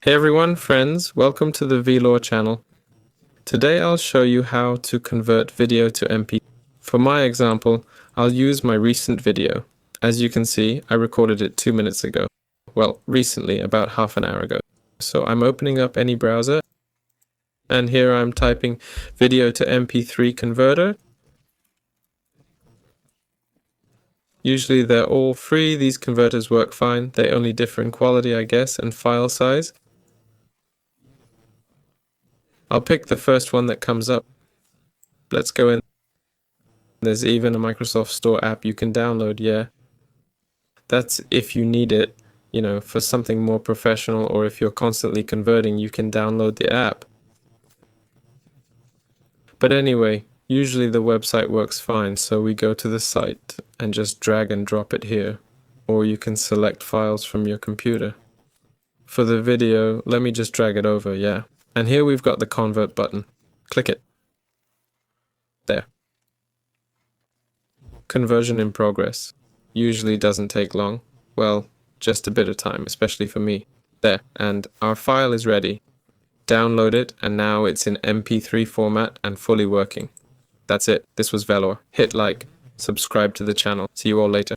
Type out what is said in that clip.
Hey everyone, friends, welcome to the VLaw channel. Today I'll show you how to convert video to MP3. For my example, I'll use my recent video. As you can see, I recorded it 2 minutes ago. Well, recently, about half an hour ago. So I'm opening up any browser, and here I'm typing video to MP3 converter. Usually they're all free, these converters work fine. They only differ in quality, I guess, and file size. I'll pick the first one that comes up. Let's go in. There's even a Microsoft Store app you can download, yeah. That's if you need it, for something more professional, or if you're constantly converting, you can download the app. But anyway, usually the website works fine, so we go to the site and just drag and drop it here. Or you can select files from your computer. For the video, let me just drag it over, yeah. And here we've got the convert button. Click it. There. Conversion in progress. Usually doesn't take long. Well, just a bit of time, especially for me. There, and our file is ready. Download it, and now it's in MP3 format and fully working. That's it. This was VLaw. Hit like, subscribe to the channel. See you all later.